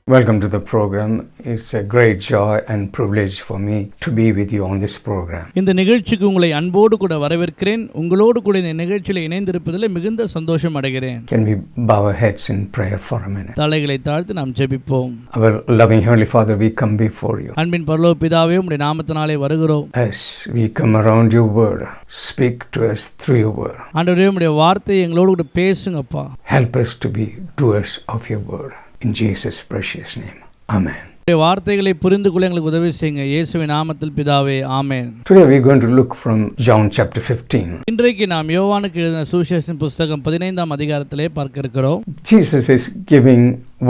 Welcome to the program. It's a great joy and privilege for me to be with you on this program. இந்த நிகழ்ச்சிக்கு உங்களை அன்போடு கூட வரவேற்கிறேன். உங்களோடு கூட இந்த நிகழ்ச்சியில் இணைந்திருப்பதில் மிகுந்த சந்தோஷம் அடைகிறேன். Can we bow our heads in prayer for a minute? தலைகளை தாழ்த்தி நாம் ஜெபிப்போம். Our loving Heavenly Father, we come before you. அன்பின் பரலோக பிதாவே, உம்முடைய நாமத்தினாலே வருகிறோம். As we come around your word, speak to us through your word. ஆண்டவரே, உம்முடைய வார்த்தையை எங்களோடு கூட பேசுங்கப்பா. Help us to be doers of your word. In Jesus' precious name. Amen. உம்முடைய வார்த்தைகளை புரிந்து கொள்ள எங்களுக்கு உதவி செய்யுங்க. இயேசுவின் நாமத்தில் பிதாவே, ஆமென். Today we are going to look from John chapter 15. இன்றைக்கு நாம் யோவானுக்கு எழுதின சுவிசேஷத்தின் புத்தகம் 15ஆம் அதிகாரத்திலே பார்க்க இருக்கிறோம். Jesus is giving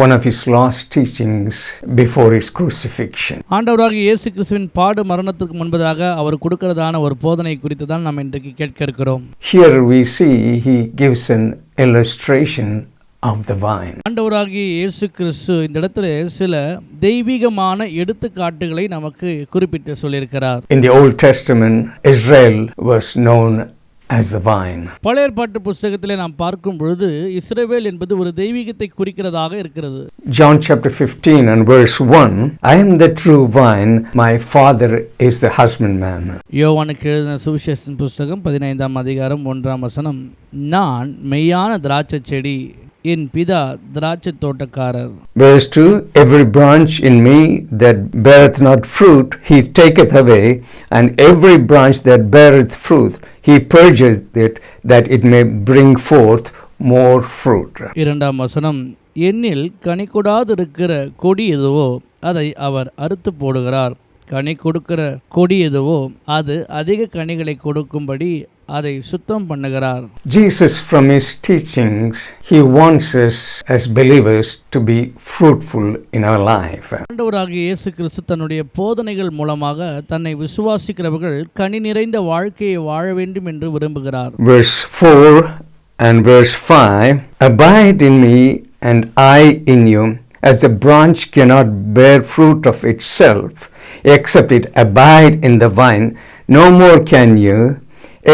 one of his last teachings before his crucifixion. ஆண்டவராகிய இயேசு கிறிஸ்துவின் பாடு மரணத்திற்கு முன்பதாக அவர் கொடுக்கிறதான ஒரு போதனை குறித்து தான் நாம் இன்றைக்கு கேட்க இருக்கிறோம். Here we see he gives an illustration of the vine. ஆண்டவராகிய இயேசு கிறிஸ்து இந்த இடத்துல சில தெய்வீகமான எடுத்துக்காட்டுகளை நமக்கு குறிப்பிட்டு சொல்லியிருக்கிறார். In the Old Testament, Israel was known as the vine. பழைய ஏற்பாட்டு புத்தகத்திலே நாம் பார்க்கும் பொழுது இஸ்ரவேல் என்பது ஒரு தெய்வீகத்தை குறிக்கிறதாக இருக்கிறது. John chapter 15 and verse 1, I am the true vine, my father is the husbandman. யோவானுக்கு எழுதின சுவிசேஷத்தின் புத்தகம் 15ஆம் அதிகாரம் 1ஆம் வசனம், நான் மெய்யான திராட்சை செடி, என் பிதா திராட்சை தோட்டக்காரர். Verse 2, every branch in me that beareth not fruit, he taketh away, and every branch that beareth fruit, he purgeth it, that it may bring forth more fruit. 2ஆம் வசனம், என்னில் கனி கொடாதிருக்கிற கொடி எதுவோ அதை அவர் அறுத்து போடுகிறார், கனி கொடுக்கிற கொடி எதுவோ அது அதிக கனிகளை கொடுக்கும்படி அதை சுத்தம் பண்ணுகிறார். Jesus, from his teachings, he wants us as believers to be fruitful in our life. ஆண்டவராகிய இயேசு கிறிஸ்து தன்னுடைய போதனைகள் மூலமாக தன்னை விசுவாசிக்கிறவர்கள் கனி நிறைந்த வாழ்க்கையை வாழ வேண்டும் என்று விரும்புகிறார். Verse 4 and verse 5, abide in me and I in you, as the branch cannot bear fruit of itself, except it abide in the vine, no more can you,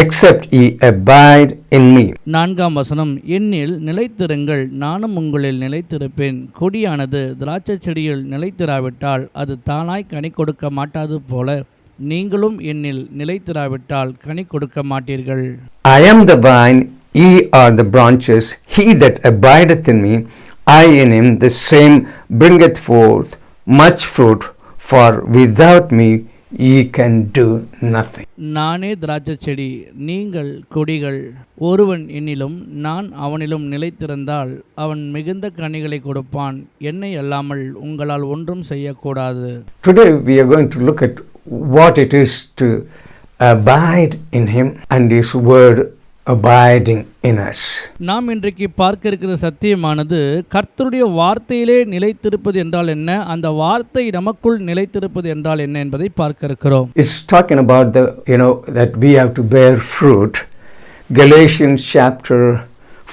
except ye abide in me. 4ஆம் வசனம், என்னில் நிலைத்திருங்கள், நானும் உங்களில் நிலைத்திருப்பேன். கொடியானது திராட்சை செடியில் நிலைத்திராவிட்டால் அது தானாய் கனி கொடுக்க மாட்டாது போல நீங்களும் என்னில் நிலைத்திராவிட்டால் கனி கொடுக்க மாட்டீர்கள். I am the vine, ye are the branches. He that abideth in me, I in him, the same bringeth forth much fruit, for without me ye can do nothing. நானே திராட்சை செடி, நீங்கள் கொடிகள். ஒருவன் என்னிலும் நான் அவனிலும் நிலைத்திருந்தால் அவன் மிகுந்த கனிகளை கொடுப்பான். என்னை அல்லாமல் உங்களால் ஒன்றும் செய்யக்கூடாது. Today we are going to look at what it is to abide in him and his word abiding in us. நாம் இன்றைக்கு பார்க்க இருக்கிற சத்தியமானது கர்த்தருடைய வார்த்தையிலே நிலைத்திருப்பது என்றால் என்ன, அந்த வார்த்தை நமக்குள் நிலைத்திருப்பது என்றால் என்ன என்பதை பார்க்க இருக்கிறோம். It's talking about that we have to bear fruit. Galatians chapter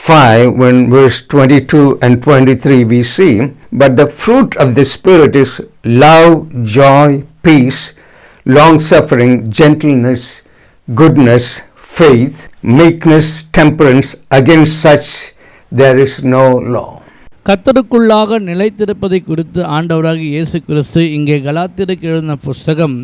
5, when verse 22 and 23 we see, but the fruit of the Spirit is love, joy, peace, long-suffering, gentleness, goodness, faith, meekness, temperance. Against such there is no law. கர்த்தருக்குள்ளாக நிலைத்திருப்பதை குறித்து ஆண்டவராகிய இயேசு கிறிஸ்து இங்கே கலாத்தியருக்கு எழுதின புத்தகம்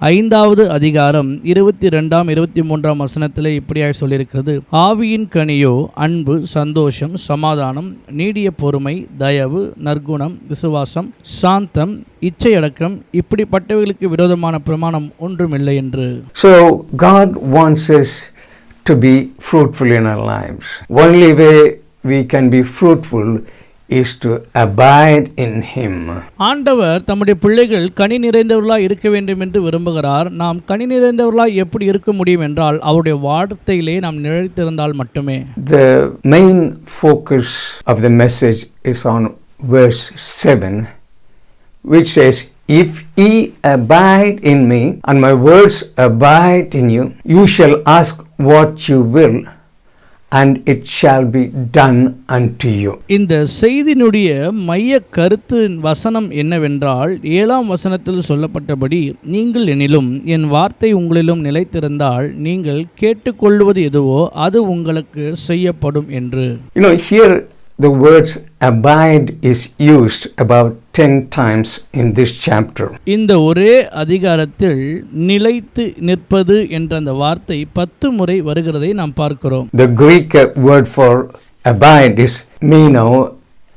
5ஆவது அதிகாரம் 22ஆம் 23ஆம் வசனத்திலே இப்படியாக சொல்லியிருக்கிறது, ஆவியின் கனியோ அன்பு, சந்தோஷம், சமாதானம், நீடிய பொறுமை, தயவு, நற்குணம், விசுவாசம், சாந்தம், இச்சையடக்கம், இப்படிப்பட்டவைகளுக்கு விரோதமான பிரமாணம் ஒன்றுமில்லை என்று. So God wants us to be fruitful in our lives. Only way we can be fruitful is to abide in him. ஆண்டவர் தம்முடைய பிள்ளைகள் கனி நிறைந்தவர்களாய் இருக்க வேண்டும் என்று விரும்புகிறார். நாம் கனி நிறைந்தவர்களாய் எப்படி இருக்க முடியும் என்றால் அவருடைய வார்த்தையிலே நாம் நிலைத்திருந்தால் மட்டுமே. The main focus of the message is on verse 7, which says, if ye abide in me and my words abide in you, you shall ask what you will, and it shall be done unto you. இந்த செய்தியினுடைய மைய கருத்து வசனம் என்னவென்றால் 7ஆம் வசனத்தில் சொல்லப்பட்டபடி, நீங்கள் என்னிலும் என் வார்த்தை உங்களிலும் நிலைத்திருந்தால் நீங்கள் கேட்டுக்கொள்வது எதுவோ அது உங்களுக்கு செய்யப்படும் என்று. Here the words abide is used about 10 times in this chapter. இந்த ஒரே அதிகாரத்தில் நிலைத்து நிற்பது என்ற அந்த வார்த்தை 10 முறை வருகிறதை நாம் பார்க்கிறோம். The Greek word for abide is meno,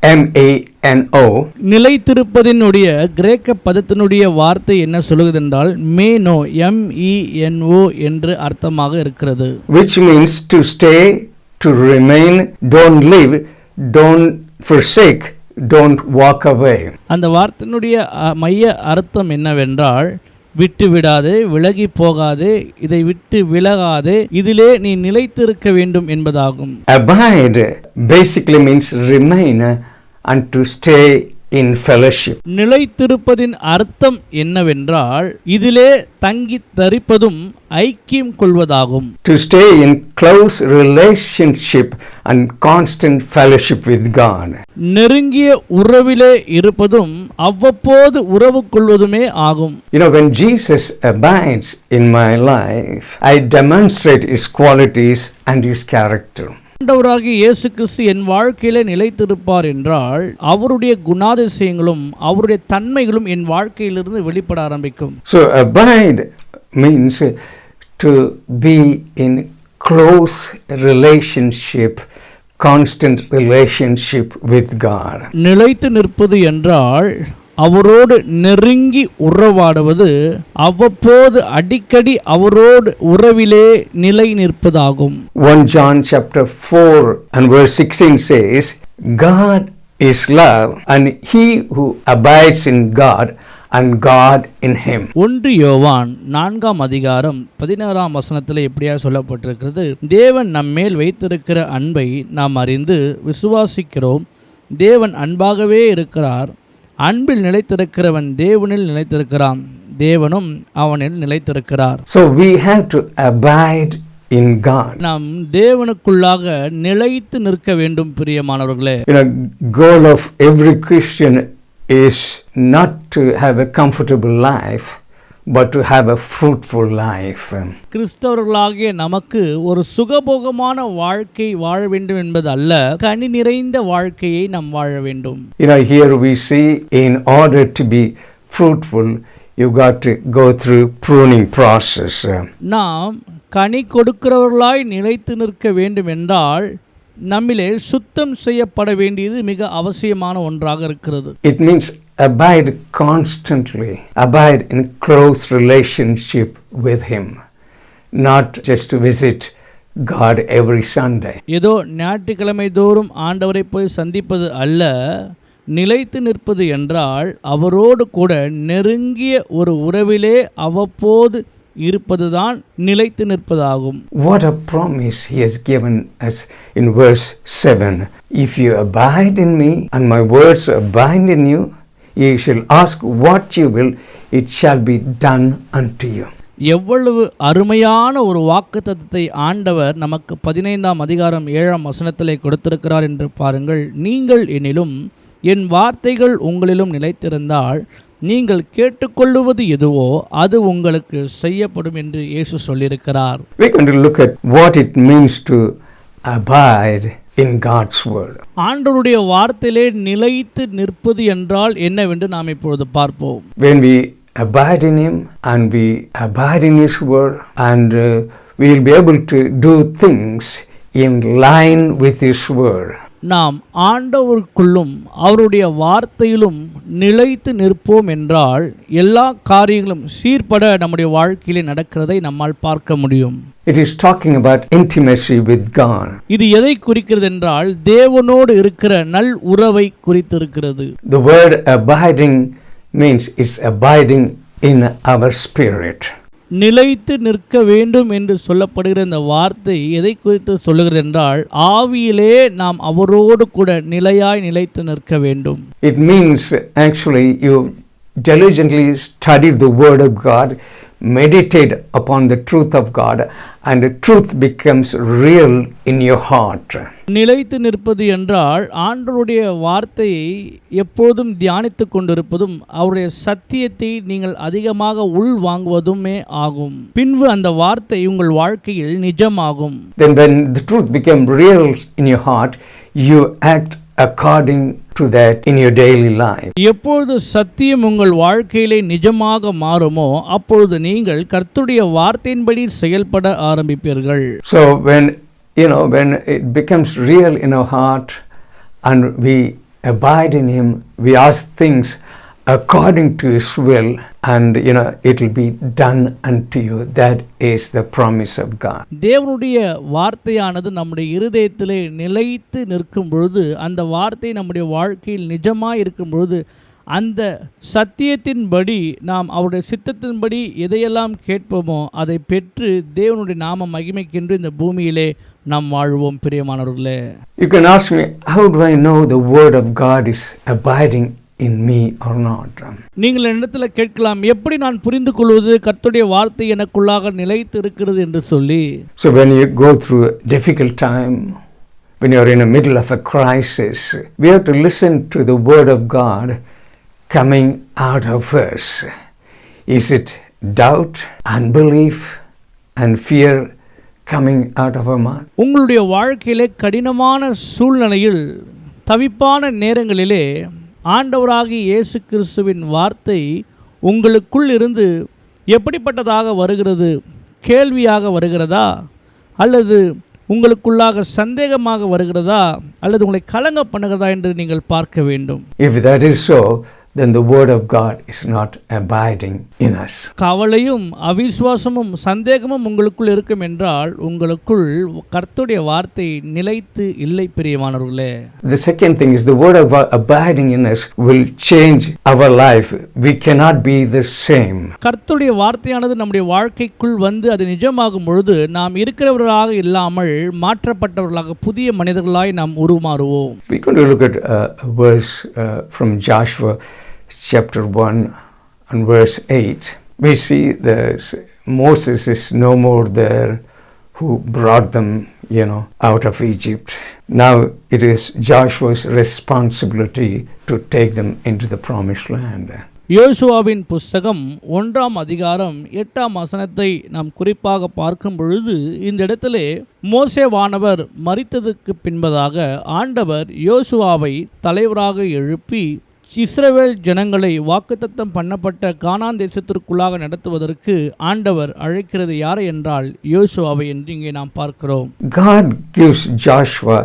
M-A-N-O. நிலைத்திருப்பதினுடைய கிரேக்க பதத்தினுடைய வார்த்தை என்ன சொல்லுகிறது என்றால் மேனோ, M-E-N-O என்று அர்த்தமாக இருக்கிறது. Which means to stay, to remain, don't leave, don't forsake, don't walk away. அந்த வார்த்தையினுடைய மைய அர்த்தம் என்னவென்றால் விட்டு விடாதே, விலகி போகாதே, இதை விட்டு விலகாதே, இதிலே நீ நிலைத்திருக்க வேண்டும் என்பதாகும். Abide basically means remain and to stay in fellowship. நிலைத்திருப்பதின் அர்த்தம் என்னவென்றால் இதிலே தங்கி தரிப்பதும் ஐக்கியம் கொள்வதாகும். To stay in close relationship and constant fellowship with God. நெருங்கிய உறவிலே இருப்பதும் அவ்வப்போது உறவு கொள்வதுமே ஆகும். You know, when Jesus abides in my life, I demonstrate his qualities and his character. ஆண்டவராகிய இயேசு கிறிஸ்து என் வாழ்க்கையிலே நிலைத்திருப்பார் என்றால் அவருடைய குணாதிசயங்களும் அவருடைய தன்மைகளும் என் வாழ்க்கையிலிருந்து வெளிப்பட ஆரம்பிக்கும். So abide means to be in close relationship, constant relationship with God. நிலைத்து நிற்பது என்றால் அவரோடு நெருங்கி உறவாடுவது, அவ்வப்போது அடிக்கடி அவரோடு உறவிலே நிலை நிற்பதாகும். 1 John chapter 4 and verse 16 says, God is love, and he who abides in God and God in him. 1 யோவான் 4ஆம் அதிகாரம் 16ஆம் வசனத்தில் எப்படியா சொல்லப்பட்டிருக்கிறது, தேவன் நம்மேல் வைத்திருக்கிற அன்பை நாம் அறிந்து விசுவாசிக்கிறோம். தேவன் அன்பாகவே இருக்கிறார். அன்பில் நிலைத்திருக்கிறவன் தேவனில் நிலைத்திருக்கிறான், தேவனும் அவனில் நிலைத்திருக்கிறார். So we have to abide in God. நாம் தேவனுக்குள்ளாக நிலைத்து நிற்க வேண்டும் பிரியமானவர்களே. You know, goal of every Christian is not to have a comfortable life, but to have a fruitful life. கிறிஸ்தவர்களாகிய நமக்கு ஒரு சுகபோகமான வாழ்க்கை வாழ வேண்டும் என்பது அல்ல, கனி நிறைந்த வாழ்க்கையை நாம் வாழ வேண்டும். You know, here we see in order to be fruitful, you got to go through pruning process. நாம் கனி கொடுக்கிறவர்களாய் நிலைத்து நிற்க வேண்டும் என்றால் நம்மிலே சுத்தம் செய்யப்பட வேண்டியது மிக அவசியமான ஒன்றாக இருக்கிறது. It means abide constantly, abide in close relationship with him, not just to visit God every Sunday. ஏதோ ஞாயிற்றுக்கிழமை தோறும் ஆண்டவரை போய் சந்திப்பது அல்ல, நிலைத்து நிற்பது என்றால் அவரோடு கூட நெருங்கிய ஒரு உறவிலே அவ்வப்போது இருப்பதுதான் நிலைத்து நிற்பதாகும். What a promise he has given us in verse 7. If you abide in me and my words abide in you, ye shall ask what you will, it shall be done unto you. எவ்வளவு அருமையான ஒரு வாக்குத்தத்தத்தை ஆண்டவர் நமக்கு 15ஆம் அதிகாரம் 7ஆம் வசனத்திலே கொடுத்திருக்கிறார் என்று பாருங்கள். நீங்கள் என்னிலும் என் வார்த்தைகள் உங்களிலும் நிலைத்திருந்தால் நீங்கள் கேட்டுக்கொள்ளுவது எதுவோ அது உங்களுக்கு செய்யப்படும் என்று இயேசு சொல்லியிருக்கிறார். We're going to look at what it means to abide in God's word. ஆண்டவருடைய வார்த்தையிலே நிலைத்து நிற்பது என்றால் என்னவென்று நாம் இப்பொழுது பார்ப்போம். When we abide in him and we abide in his word, and we will be able to do things in line with his word. நாம் ஆண்டவருக்குள்ளும் அவருடைய வார்த்தையிலும் நிலைத்து நிற்போம் என்றால் எல்லா காரியங்களும் சீர்பட நம்முடைய வாழ்க்கையிலே நடக்கிறதை நம்மால் பார்க்க முடியும். It is talking about intimacy with God. இது எதை குறிக்கிறது என்றால் தேவனோடு இருக்கிற நல் உறவை குறித்திருக்கிறது. The word abiding means it's abiding in our spirit. நிலைத்து நிற்க வேண்டும் என்று சொல்லப்படுகிற இந்த வார்த்தை எதை குறித்து சொல்லுகிறது என்றால் ஆவியிலே நாம் அவரோடு கூட நிலையாய் நிலைத்து நிற்க வேண்டும். It means actually you diligently study the word of God, meditate upon the truth of God, and the truth becomes real in your heart. நிலைத்து நிற்பது என்றால் ஆண்டவருடைய வார்த்தையை எப்போதும் தியானித்து கொண்டிருப்பதும் அவருடைய சத்தியத்தை நீங்கள் அதிகமாக உள் வாங்குவதுமே ஆகும். பின்பு அந்த வார்த்தை உங்கள் வாழ்க்கையில் நிஜமாகும். Then when the truth becomes real in your heart, you act according to that in your daily life. எப்பொழுது சத்தியம் உங்கள் வாழ்க்கையிலே நிஜமாக மாறுமோ அப்பொழுது நீங்கள் கர்த்தருடைய வார்த்தையின்படி செயல்பட ஆரம்பிப்பீர்கள். So when it becomes real in our heart and we abide in Him, we ask things according to His will, and it will be done unto you. That is the promise of God. தேவனுடைய வார்த்தையானது நம்முடைய இருதயத்திலே நிலைத்து நிற்கும் பொழுது, அந்த வார்த்தை நம்முடைய வாழ்க்கையில் நிஜமாய் இருக்கும் பொழுது, அந்த சத்தியத்தின்படி நாம் அவருடைய சித்தத்தின்படி எதையெல்லாம் கேட்போமோ அதை பெற்று தேவனுடைய நாம மகிமைக்கென்று இந்த பூமியிலே நாம் வாழ்வோம். பிரியமானவர்களே, You can ask me, how do I know the word of God is abiding in me or not? நீங்கள் என்னிடத்தில் கேட்கலாம், எப்படி நான் புரிந்து கொள்வது கர்த்தருடைய வார்த்தை எனக்குள்ளாக நிலைத்து இருக்கிறது என்று சொல்லி. So when you go through a difficult time, when you are in the middle of a crisis, we have to listen to the word of God coming out of us. Is it doubt, unbelief and fear coming out of our mouth? உங்களுடைய வாழ்க்கையிலே கடினமான சூழ்நிலையில் தவிப்பான நேரங்களிலே ஆண்டவராகிய இயேசு கிறிஸ்துவின் வார்த்தை உங்களுக்குள் இருந்து எப்படிப்பட்டதாக வருகிறது? கேள்வியாக வருகிறதா, அல்லது உங்களுக்குள்ளாக சந்தேகமாக வருகிறதா, அல்லது உங்களை கலங்க பண்ணுகிறதா என்று நீங்கள் பார்க்க வேண்டும். If that is so, then the word of God is not abiding in us. கவலையும் அவிசுவாசமும் சந்தேகமும் உங்களுக்குள் இருக்கும் என்றால் உங்களுக்குள் கர்த்தருடைய வார்த்தை நிலைத்து இல்லை. பிரியமானவர்களே, The second thing is the word of God abiding in us will change our life. We cannot be the same. கர்த்தருடைய வார்த்தையானது நம்முடைய வாழ்க்கைக்குள் வந்து அது நிஜமாகும் பொழுது நாம் இருக்கிறவர்களாக இல்லாமல் மாற்றப்பட்டவர்களாக புதிய மனிதர்களாய் நாம் உருமாறுவோம். We're going to look at a verse from Joshua chapter 1 and verse 8. We see that Moses is no more there who brought them, out of Egypt. Now it is Joshua's responsibility to take them into the promised land. யோசுவாவின் புஸ்தகம் 1ஆம் அதிகாரம் 8ஆம் வசனத்தை நாம் குறிப்பாக பார்க்கும் பொழுது, இந்த இடத்திலே மோசேவானவர் மரித்ததற்கு பின்பதாக ஆண்டவர் யோசுவாவை தலைவராக எழுப்பி இஸ்ரவேல் ஜனங்களை வாக்குத்தத்தம் பண்ணப்பட்ட கானான் தேசத்திற்குள்ளாக நடத்துவதற்கு ஆண்டவர் அழைக்கிறது யாரை என்றால் யோசுவாவை என்று இங்கே நாம் பார்க்கிறோம். God gives Joshua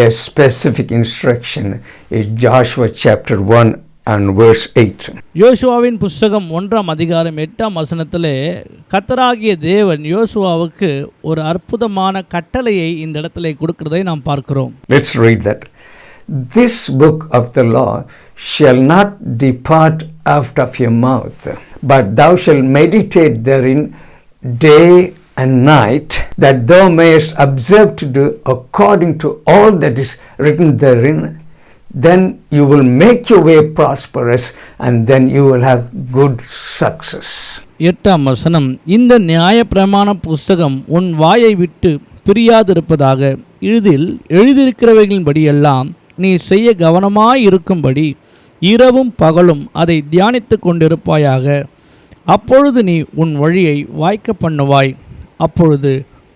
a specific instruction in Joshua chapter 1 and verse 8. யோசுவாவின் புஸ்தகம் 1ஆம் அதிகாரம் 8ஆம் வசனத்திலே கர்த்தராகிய தேவன் யோசுவாவுக்கு ஒரு அற்புதமான கட்டளையை இந்த இடத்திலே கொடுக்கிறதை நாம் பார்க்கிறோம். Let's read that. This book of the law shall not depart out of your mouth, but thou shalt meditate therein day and night, that thou mayest observe to do according to all that is written therein. Then you will make your way prosperous, and then you will have good success. 8ஆம் வசனம், இந்த நியாயப்பிரமாண புஸ்தகம் உன் வாயை விட்டு பிரியாதிருப்பதாக, இதில் எழுதியிருக்கிறவைகளின்படியெல்லாம் நீ செய்ய கவனமாயிருக்கும்படி இரவும் பகலும் அதை தியானித்து கொண்டிருப்பாயாக. அப்பொழுது நீ உன் வழியை வாய்க்க பண்ணுவாய், அப்பொழுது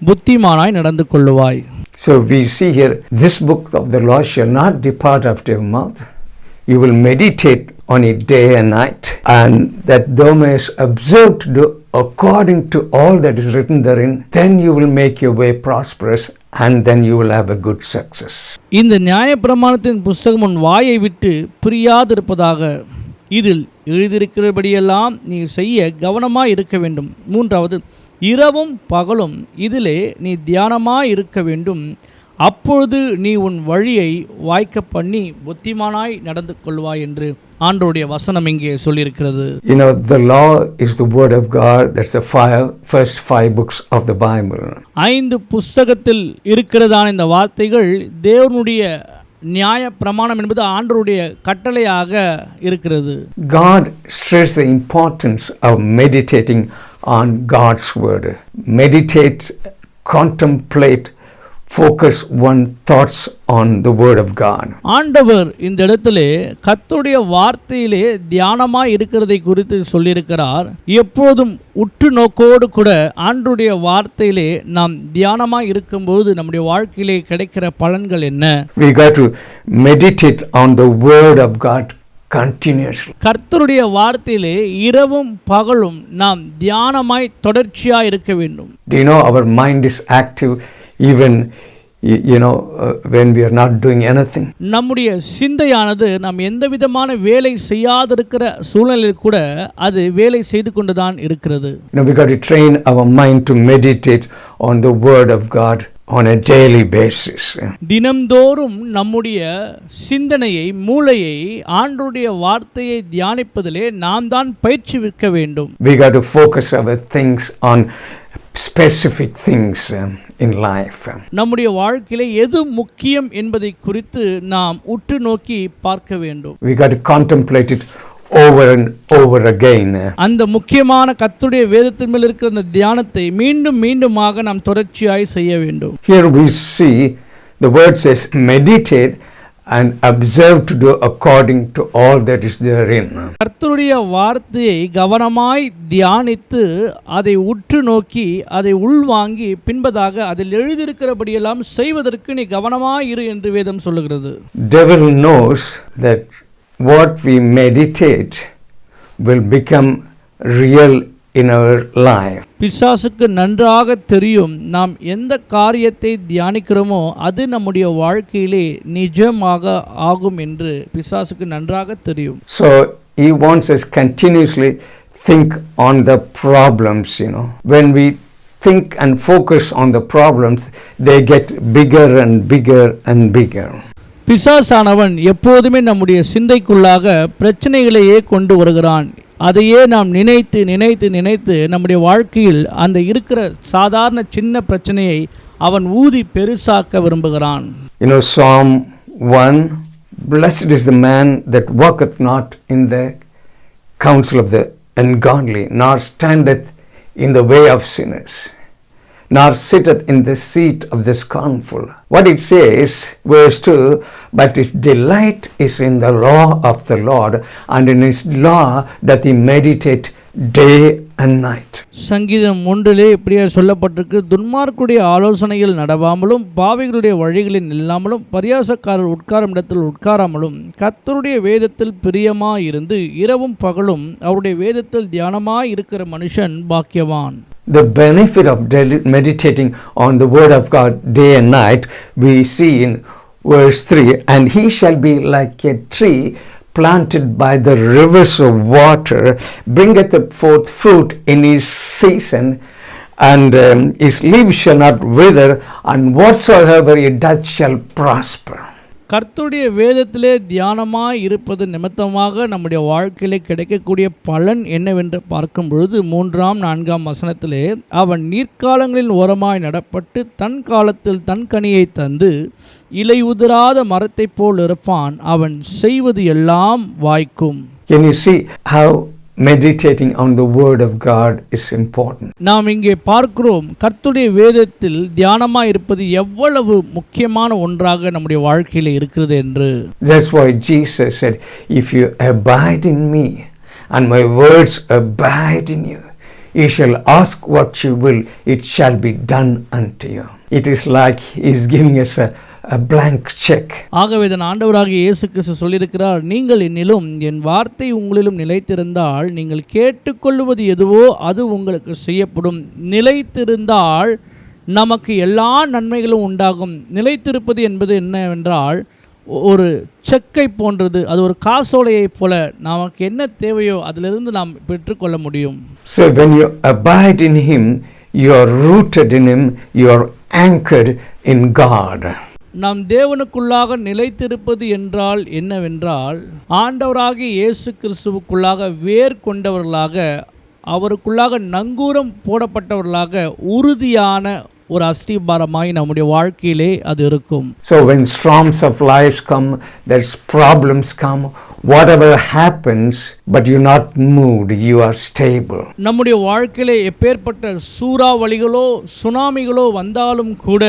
புத்திமானாய் நடந்து கொள்ளுவாய். So we see here, this book of the law shall not depart out of your mouth. You will meditate on it day and night, and that thou mayest observe to do according to all that is written therein. Then you will make your way prosperous, and then you will have a good success. இந்த நியாயப்பிரமாணத்தின் புஸ்தகம் உன் வாயை விட்டு பிரியாதிருப்பதாக, இதில் எழுதியிருக்கிறபடியெல்லாம் நீ செய்ய கவனமாய் இருக்க வேண்டும். 3வது, இரவும் பகலும் இதிலே நீ தியானமாய் இருக்க வேண்டும். அப்பொழுது நீ உன் வழியை வாய்க்க பண்ணி புத்திமானாய் நடந்து கொள்வாய் என்று ஆண்டவருடைய வசனம் இங்கே சொல்லியிருக்கிறது. The law is the word of God. That's the first 5 books of the Bible. 5 புஸ்தகத்தில் இருக்கிறதான இந்த வார்த்தைகள் தேவனுடைய நியாய பிரமாணம் என்பது ஆண்டவருடைய கட்டளையாக இருக்கிறது. God stresses the importance of meditating on God's word. Meditate, contemplate focus one thoughts on the word of God. ஆண்டவர் இந்த இடத்திலே கர்த்தருடைய வார்த்தையிலே தியானமாய் இருக்கிறதை குறித்து சொல்லியிருக்கிறார். எப்போதும் உற்று நோக்கோடு கூட ஆண்டவருடைய வார்த்தையிலே நாம் தியானமாய் இருக்கும்போது நம்முடைய வாழ்க்கையிலே கிடைக்கிற பலன்கள் என்ன? We got to meditate on the word of God continuously. கர்த்தருடைய வார்த்தையிலே இரவும் பகலும் நாம் தியானமாய் தொடர்ச்சியாய் இருக்க வேண்டும். Do you know our mind is active even when we are not doing anything? நம்முடைய சிந்தையானது நாம் எந்த விதமான வேலை செய்யாதிருக்கிற சூழ்நிலையில் கூட அது வேலை செய்து கொண்டுதான் இருக்கிறது. We got to train our mind to meditate on the word of God on a daily basis. தினம்தோறும் நம்முடைய சிந்தனையை மூளையை ஆண்டவருடைய வார்த்தையை தியானிப்பதிலே நாம் தான் பயிற்சிவிக்க வேண்டும். We got to focus our things on specific things in life. நம்முடைய வாழ்க்கையிலே எது முக்கியம் என்பதை குறித்து நாம் உற்று நோக்கி பார்க்க வேண்டும். We got to contemplate it over and over again. அந்த முக்கியமான கர்த்தருடைய வேதத்தின் மேல் இருக்கிற அந்த தியானத்தை மீண்டும் மீண்டுமாக நாம் தொடர்ச்சியாய் செய்ய வேண்டும். Here we see the word says meditate and observe to do according to all that is therein. கர்த்தருடைய வார்த்தையை கவனமாய் தியானித்து அதை உற்று நோக்கி அதை உள்வாங்கி பின்பதாக அதில் எழுதியிருக்கிறபடியெல்லாம் செய்வதற்கு நீ கவனமாய் இரு என்று வேதம் சொல்லுகிறது. Devil knows that what we meditate will become real in our life. பிசாசுக்கு நன்றாக தெரியும் நாம் எந்த காரியத்தை தியானிக்கிறோமோ அது நம்முடைய வாழ்க்கையிலே நிஜமாக ஆகும் என்று பிசாசுக்கு நன்றாக தெரியும். So he wants us continuously think on the problems. When we think and focus on the problems, they get bigger and bigger and bigger. பிசாசானவன் எப்போதுமே நம்முடைய சிந்தைக்குள்ளாக பிரச்சனைகளையே கொண்டு வருகிறான். அதையே நாம் நினைத்து நினைத்து நினைத்து நம்முடைய வாழ்க்கையில் அந்த இருக்கிற சாதாரண சின்ன பிரச்சனையை அவன் ஊதி பெருசாக்க விரும்புகிறான். Psalm 1, blessed is the man that walketh not in the counsel of the ungodly, nor standeth in the way of sinners, nor sitteth in the seat of the scornful. What it says, verse 2, but his delight is in the law of the Lord, and in his law doth he meditate day and night. சங்கீதம் 1 இப்படியே சொல்லப்பட்டிருக்கு, துன்மார்க்குடைய ஆலோசனையில் நடவாமலும் பாவிகளுடைய வழிகளில் நில்லாமலும் பரியாசக்காரர் உட்காரும் இடத்தில் உட்காராமலும் கர்த்தருடைய வேதத்தில் பிரியமாயிருந்து இரவும் பகலும் அவருடைய வேதத்தில் தியானமாய் இருக்கிற மனுஷன் பாக்கியவான். The benefit of meditating on the word of God day and night we see in verse 3, and he shall be like a tree planted by the rivers of water, bringeth forth fruit in his season, and his leaves shall not wither, and whatsoever he doth shall prosper. கர்த்தருடைய வேதத்திலே தியானமாய் இருப்பது நிமித்தமாக நம்முடைய வாழ்க்கையிலே கிடைக்கக்கூடிய பலன் என்னவென்று பார்க்கும் பொழுது 3ஆம் 4ஆம் வசனத்திலே அவன் நீர்க்காலங்களில் ஓரமாய் நடப்பட்டு தன் காலத்தில் தன் கனியை தந்து இலை உதிராத மரத்தைப் போல் இருப்பான், அவன் செய்வது எல்லாம் வாய்க்கும். Can you see how meditating on the word of God is important? நாம் இங்கே பார்க்கிறோம் கர்த்தருடைய வேதத்தில் தியானமாய் இருப்பது எவ்வளவு முக்கியமான ஒன்றாக நம்முடைய வாழ்க்கையில் இருக்கிறது என்று. That's why Jesus said, if you abide in me and my words abide in you, you shall ask what you will, it shall be done unto you. It is like he's giving us a blank check. ஆகவே தான் ஆண்டவராகிய இயேசு கிறிஸ்து சொல்லியிருக்கிறார், நீங்கள் என்னிலும் என் வார்த்தை உங்களிலும் நிலைத்திருந்தால் நீங்கள் கேட்டுக்கொள்வது எதுவோ அது உங்களுக்கு செய்யப்படும். நிலைத்திருந்தால் நமக்கு எல்லா நன்மைகளும் உண்டாகும். நிலைத்திருப்பது என்பது என்னவென்றால் ஒரு செக்கை போன்றது, அது ஒரு காசோலையை போல நமக்கு என்ன தேவையோ அதிலிருந்து நாம் பெற்றுக்கொள்ள முடியும். So when you abide in him, you are rooted in him, you are anchored in God. நாம் தேவனுக்குள்ளாக நிலைத்திருப்பது என்றால் என்னவென்றால் ஆண்டவராகிய இயேசு கிறிஸ்துவுக்குள்ளாக வேர் கொண்டவர்களாக அவருக்குள்ளாக நங்கூரம் போடப்பட்டவர்களாக உறுதியான ஒரு அஸ்திபாரமாய் நம்முடைய வாழ்க்கையிலே அது இருக்கும். So when storms of life come, there's problems come, whatever happens, but you're not moved, you are stable. நம்முடைய வாழ்க்கையிலே எப்பேற்பட்ட சூறாவளிகளோ சுனாமிகளோ வந்தாலும் கூட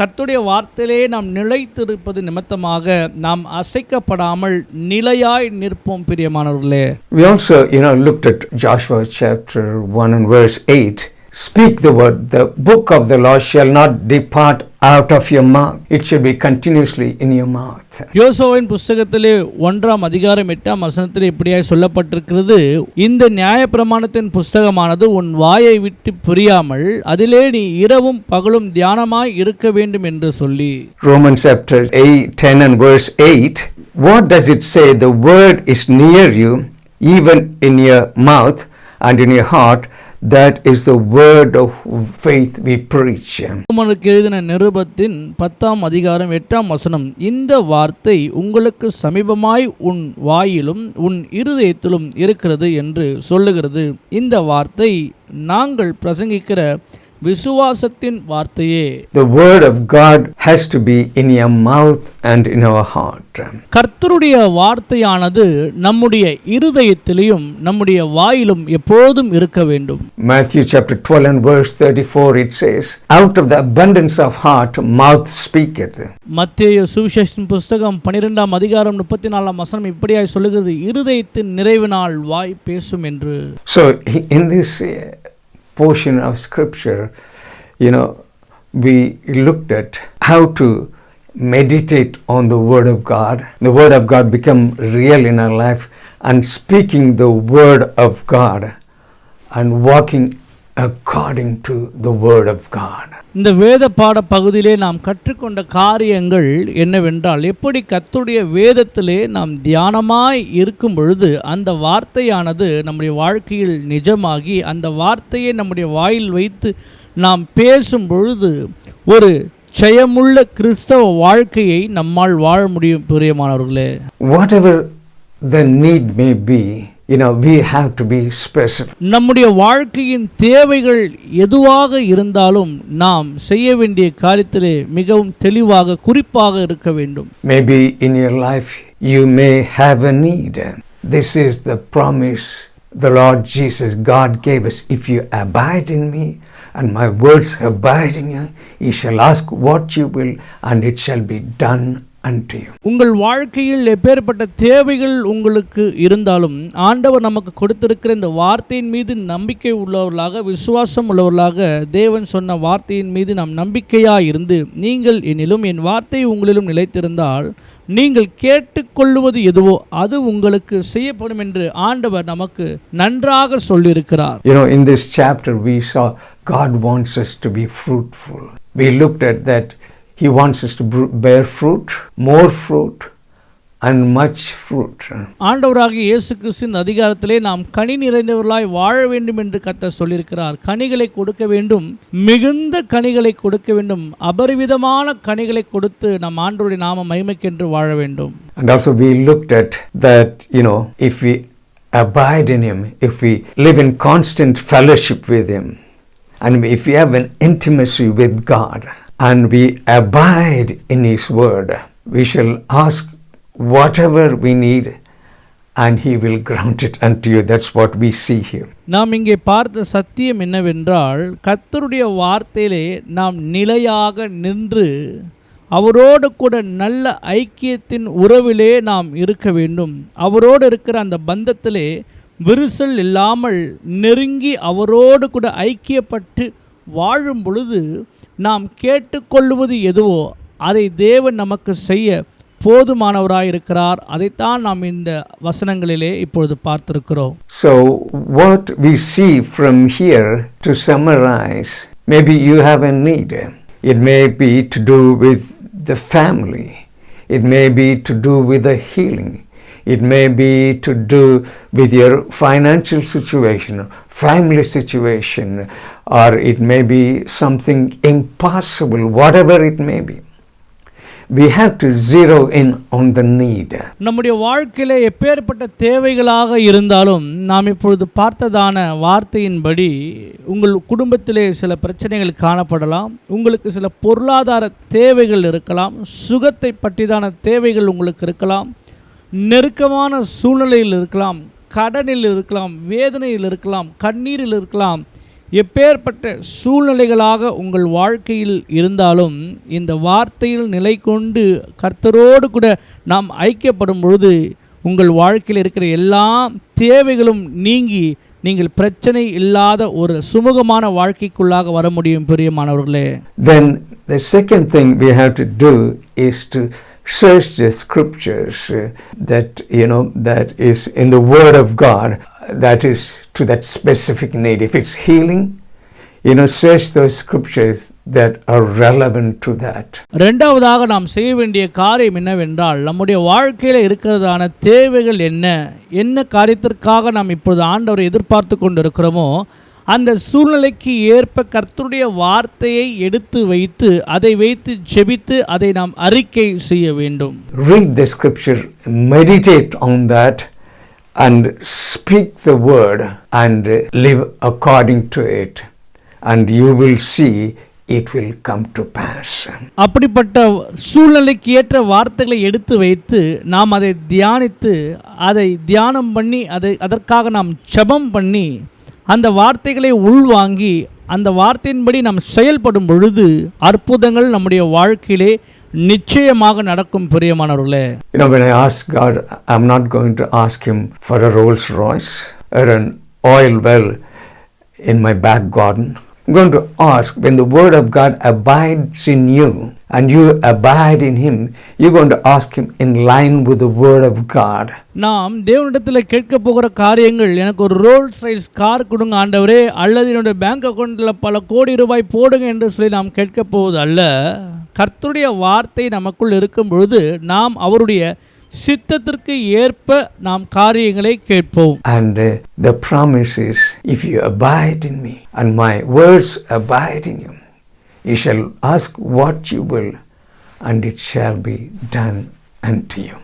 கர்த்தருடைய வார்த்தையிலே நாம் நிலைத்திருப்பது நிமித்தமாக நாம் அசைக்கப்படாமல் நிலையாய் நிற்போம் பிரியமானவர்களே. We also, looked at Joshua chapter 1 and verse 8. Speak the word, the book of the law shall not depart out of your mouth. It should be continuously in your mouth. யோசுவாவின் புஸ்தகத்திலே 1ஆம் அதிகாரம் 8ஆம் வசனத்திலே இப்படியாய் சொல்லப்பட்டிருக்கிறது, இந்த நியாயப்பிரமாணத்தின் புஸ்தகமானது உன் வாயை விட்டு பிரியாமல் அதிலே நீ இரவும் பகலும் தியானமாய் இருக்க வேண்டும் என்று சொல்லி. Romans chapter 10 and verse 8. What does it say? The word is near you, even in your mouth and in your heart. That is the word of faith we preach. ரோமருக்கு எழுதின நிருபத்தின் 10ஆம் அதிகாரம் 8ஆம் வசனம், இந்த வார்த்தை உங்களுக்கு சமீபமாய் உன் வாயிலும் உன் இருதயத்திலும் இருக்கிறது என்று சொல்லுகிறது. இந்த வார்த்தை நாங்கள் பிரசங்கிக்கிற விசுவாசத்தின் வார்த்தையே. The word of God has to be in your mouth and in our heart. கர்த்தருடைய வார்த்தையானது நம்முடைய இருதயத்திலும் நம்முடைய வாயிலும் எப்போதும் இருக்க வேண்டும். Matthew chapter 12 and verse 34 it says, out of the abundance of heart mouth speaketh. மத்தேயு சுவிசேஷத்தின் புஸ்தகம் 12ஆம் அதிகாரம் 34ஆம் வசனம் இப்படியாய் சொல்லுகிறது, இருதயத்தின் நிறைவினால் வாய் பேசும் என்று. So in this portion of scripture, we looked at how to meditate on the word of God. The word of God become real in our life, and speaking the word of God and walking according to the word of God. இந்த வேத பாட பகுதியிலே நாம் கற்றுக்கொண்ட காரியங்கள் என்னவென்றால், எப்படி கர்த்தருடைய வேதத்திலே நாம் தியானமாய் இருக்கும் பொழுது அந்த வார்த்தையானது நம்முடைய வாழ்க்கையில் நிஜமாகி அந்த வார்த்தையை நம்முடைய வாயில் வைத்து நாம் பேசும் பொழுது ஒரு ஜெயமுள்ள கிறிஸ்தவ வாழ்க்கையை நம்மால் வாழ முடியும் பிரியமானவர்களே. Whatever the need may be, we have to be specific. நம்முடைய வாழ்க்கையின் தேவைகள் எதுவாக இருந்தாலும் நாம் செய்ய வேண்டிய காரியத்திலே மிகவும் தெளிவாக குறிப்பாக இருக்க வேண்டும். Maybe in your life you may have a need. This is the promise the Lord Jesus God gave us. If you abide in me and my words abide in you, you shall ask what you will and it shall be done unto you. உங்கள் வாழ்க்கையில் எப்பேற்பட்ட தேவைகள் உங்களுக்கு இருந்தாலும் ஆண்டவர் நமக்கு கொடுத்திருக்கிற இந்த வார்த்தையின் மீது நம்பிக்கை உள்ளவர்களாக விசுவாசம் உள்ளவர்களாக தேவன் சொன்ன வார்த்தையின் மீது நாம் நம்பிக்கையாக இருந்து நீங்கள் என்னிலும் என் வார்த்தை உங்களிலும் நிலைத்திருந்தால் நீங்கள் கேட்டுக்கொள்வது எதுவோ அது உங்களுக்கு செய்யப்படும் என்று ஆண்டவர் நமக்கு நன்றாக சொல்லியிருக்கிறார். In this chapter we saw God wants us to be fruitful. We looked at that. He wants us to bear fruit, more fruit and much fruit. ஆண்டவராகிய இயேசு கிறிஸ்துவின் அதிகாரத்திலே நாம் கனி நிறைந்தவர்களாய் வாழ வேண்டும் என்று கர்த்தர் சொல்லியிருக்கிறார். கனிகளை கொடுக்க வேண்டும், மிகுந்த கனிகளை கொடுக்க வேண்டும், அபரிவிதமான கனிகளை கொடுத்து நம் ஆண்டவருடைய நாம மகிமைக்கென்று வாழ வேண்டும். And also we looked at that, if we abide in him, if we live in constant fellowship with him, and if we have an intimacy with God, and we abide in his word, we shall ask whatever we need and he will grant it unto you. That's what we see here. நாம் இங்கே பார்த்த சத்தியம் என்னவென்றால், கர்த்தருடைய வார்த்தையிலே நாம் நிலையாக நின்று அவரோடு கூட நல்ல ஐக்கியத்தின் உறவிலே நாம் இருக்க வேண்டும். அவரோடு இருக்கிற அந்த பந்தத்திலே விரிசல் இல்லாமல் நெருங்கி அவரோடு கூட ஐக்கியப்பட்டு வாழும் பொழுது நாம் கேட்டுக்கொள்வது எதுவோ அதை தேவன் நமக்கு செய்ய போதுமானவராயிருக்கிறார். அதைத்தான் நாம் இந்த வசனங்களிலே இப்பொழுது பார்த்திருக்கிறோம். So what we see from here, to summarize, maybe you have a need. It may be to do with the family. It may be to do with the healing. It may be to do with your financial situation, family situation, or it may be something impossible, whatever it may be. we have to zero in on the need. நம்முடைய வாழ்க்கையிலே எப்பேற்பட்ட தேவைகளாக இருந்தாலும் நாம் இப்பொழுது பார்த்ததான வார்த்தையின்படி உங்கள் குடும்பத்திலே சில பிரச்சனைகள் காணப்படலாம், உங்களுக்கு சில பொருளாதார தேவைகள் இருக்கலாம், சுகத்தை பற்றிதான தேவைகள் உங்களுக்கு இருக்கலாம், நெருக்கமான சூழ்நிலையில் இருக்கலாம், கடனில் இருக்கலாம், வேதனையில் இருக்கலாம், கண்ணீரில் இருக்கலாம். எப்பேற்பட்ட சூழ்நிலைகளாக உங்கள் வாழ்க்கையில் இருந்தாலும் இந்த வார்த்தையில் நிலை கொண்டு கர்த்தரோடு கூட நாம் ஐக்கியப்படும் பொழுது உங்கள் வாழ்க்கையில் இருக்கிற எல்லா தேவைகளும் நீங்கி நீங்கள் பிரச்சனை இல்லாத ஒரு சுமூகமான வாழ்க்கைக்குள்ளாக வர முடியும் பிரியமானவர்களே. Then the second thing we have to do is to search the scriptures that is in the word of God, that is to that specific need. If it's healing, search those scriptures that are relevant to that. இரண்டாவதாக நாம் செய்ய வேண்டிய காரியம் என்னவென்றால், நம்முடைய வாழ்க்கையில் இருக்கிறதான தேவைகள் என்ன காரியத்திற்காக நாம் இப்பொழுது ஆண்டவரை எதிர்பார்த்து கொண்டிருக்கிறோமோ அந்த சூழ்நிலைக்கு ஏற்ப கர்த்தருடைய வார்த்தையை எடுத்து வைத்து அதை வைத்து ஜெபித்து அதை நாம் அறிக்கை செய்ய வேண்டும். Read the scripture, meditate on that and speak the word and live according to it, and you will see it will come to pass. அப்படிப்பட்ட சூழ்நிலைக்கு ஏற்ற வார்த்தைகளை எடுத்து வைத்து நாம் அதை தியானித்து அதை தியானம் பண்ணி அதற்காக நாம் ஜெபம் பண்ணி அந்த வார்த்தைகளை உள்வாங்கி அந்த வார்த்தையின்படி நாம் செயல்படும் பொழுது அற்புதங்கள் நம்முடைய வாழ்க்கையிலே நிச்சயமாக நடக்கும் பிரியமானவர்களே. When I ask God, I'm not going to ask him for a Rolls Royce or an oil well in my back garden. I'm going to ask, when the word of God abides in you and you abide in him, you're going to ask him in line with the word of God. நாம் தேவனிடத்தில் கேட்க போகிற காரியங்கள், எனக்கு ஒரு Rolls Royce car கொடுங்க ஆண்டவரே, அல்லது என்னுடைய பேங்க் அக்கௌண்ட்டில் பல கோடி ரூபாய் போடுங்க என்று சொல்லி நாம் கேட்க போவது அல்ல. கர்த்தருடைய வார்த்தை நமக்குள் இருக்கும் பொழுது நாம் அவருடைய சித்தத்திற்கு ஏற்ப நாம் காரியங்களை கேட்போம். And the promise is, if you abide in me and my words abide in you, you shall ask what you will, and it shall be done unto you.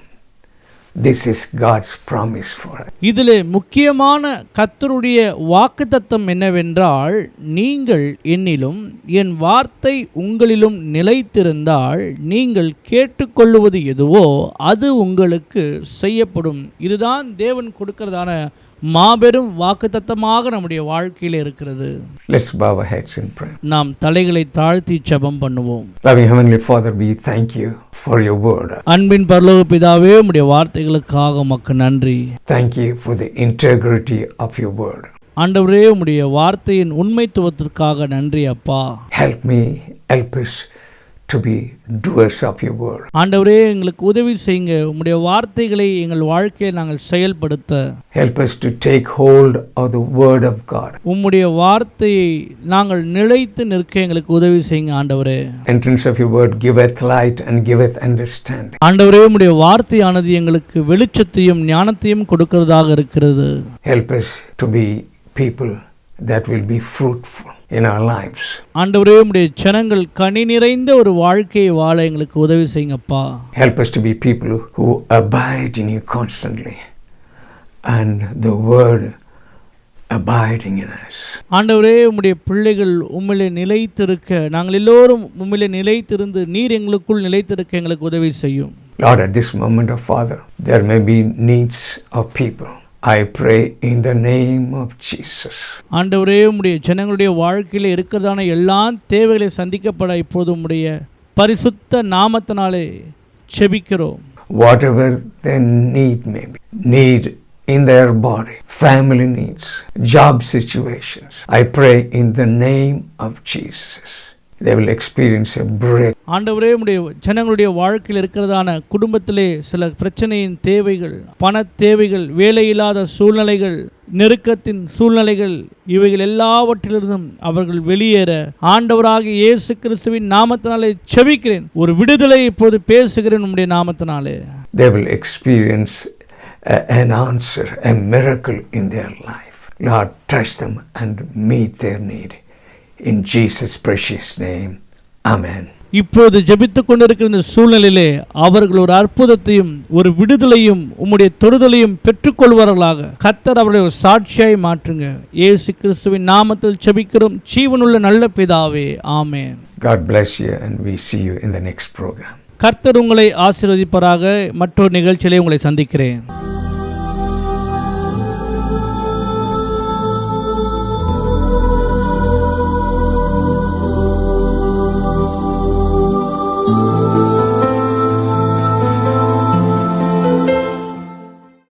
This is God's promise for us. இதிலே முக்கியமான கர்த்தருடைய வாக்குத்தத்தம் என்னவென்றால், நீங்கள் என்னிலும் என் வார்த்தை உங்களிலும் நிலைத்திருந்தால் நீங்கள் கேட்டுக்கொள்ளுவது எதுவோ அது உங்களுக்கு செய்யப்படும். இதுதான் தேவன் கொடுக்கிறதான மாபெரும் வாக்குத்தத்தமாக நம்முடைய வாழ்க்கையில் இருக்கிறது. Let's bow our heads in prayer. நாம் தலைகளை தாழ்த்தி ஜெபம் பண்ணுவோம். Loving Heavenly Father, we thank you for your word. அன்பின் பரலோக பிதாவே, உம்முடைய வார்த்தைகளுக்காக உமக்கு நன்றி. Thank you for the integrity of your word. ஆண்டவரே, உம்முடைய வார்த்தையின் உண்மைத்துவத்திற்காக நன்றி அப்பா. Help us to be doers of your word. ஆண்டவரே, எங்களுக்கு உதவி செய்யுங்க. உம்முடைய வார்த்தைகளை எங்கள் வாழ்க்கையில் நாங்கள் செயல்படுத்த. Help us to take hold of the word of God. உம்முடைய வார்த்தையை நாங்கள் நிலைத்து நிற்க எங்களுக்கு உதவி செய்யுங்க ஆண்டவரே. Entrance of your word giveth light and giveth understanding. ஆண்டவரே, உம்முடைய வார்த்தையானது எங்களுக்கு வெளிச்சத்தையும் ஞானத்தையும் கொடுக்கிறதாக இருக்கிறது. Help us to be people that will be fruitful in our lives. ஆண்டவரே, உம்முடைய ஜனங்கள் கனி நிறைந்த ஒரு வாழ்க்கையை வாழ எங்களுக்கு உதவி செய்யுங்கப்பா. Help us to be people who abide in you constantly and the word abiding in us. ஆண்டவரே, உம்முடைய பிள்ளைகள் உம்மிலே நிலைத்திருக்க, நாங்கள் எல்லோரும் உம்மிலே நிலைத்திருந்து நீர் எங்களுக்குள் நிலைத்திருக்க எங்களுக்கு உதவி செய்யும். Lord, at this moment of Father, there may be needs of people. I pray in the name of Jesus. ஆண்டவரே, உம்முடைய ஜனங்களுடைய வாழ்க்கையில் இருக்கிறதான எல்லா தேவைகளை சந்திக்கப்பட இப்போது உம்முடைய பரிசுத்த நாமத்தினாலே ஜெபிக்கிறோம். Whatever their need may be, need in their body, family needs, job situations, I pray in the name of Jesus. They will experience a break. ஆண்டவரே, உம்முடைய ஜனங்களுடைய வாழ்க்கையில் இருக்கிறதான குடும்பத்திலே சில பிரச்சனையின் தேவைகள், பண தேவைகள், வேலையில்லாத சூழ்நிலைகள், நெருக்கத்தின் சூழ்நிலைகள், இவைகள் எல்லாவற்றிலிருந்தும் அவர்கள் வெளியேற ஆண்டவராகிய இயேசு கிறிஸ்துவின் நாமத்தினாலே ஜெபிக்கிறேன். ஒரு விடுதலை இப்போது பேசுகிறேன் உம்முடைய நாமத்தினாலே. They will experience an answer, a miracle in their life. Lord, touch them and meet their need. In Jesus' precious name, Amen. இப்பொழுது ஜெபித்துக் கொண்டிருக்கிற இந்த சூழ்நிலையிலே அவர்கள் ஒரு அற்புதத்தையும் ஒரு விடுதலையும் உம்முடைய தொடுதலையும் பெற்றுக்கொள்வார்களாக. கர்த்தர் அவர்களை ஒரு சாட்சியாய் மாற்றுங்க. இயேசு கிறிஸ்துவின் நாமத்தில் ஜெபிக்கிறோம் ஜீவனுள்ள நல்ல பிதாவே, ஆமென். God bless you and we see you in the next program. கர்த்தர் உங்களை ஆசீர்வதிப்பாராக. மற்றொரு நிகழ்ச்சியிலே உங்களை சந்திக்கிறேன்.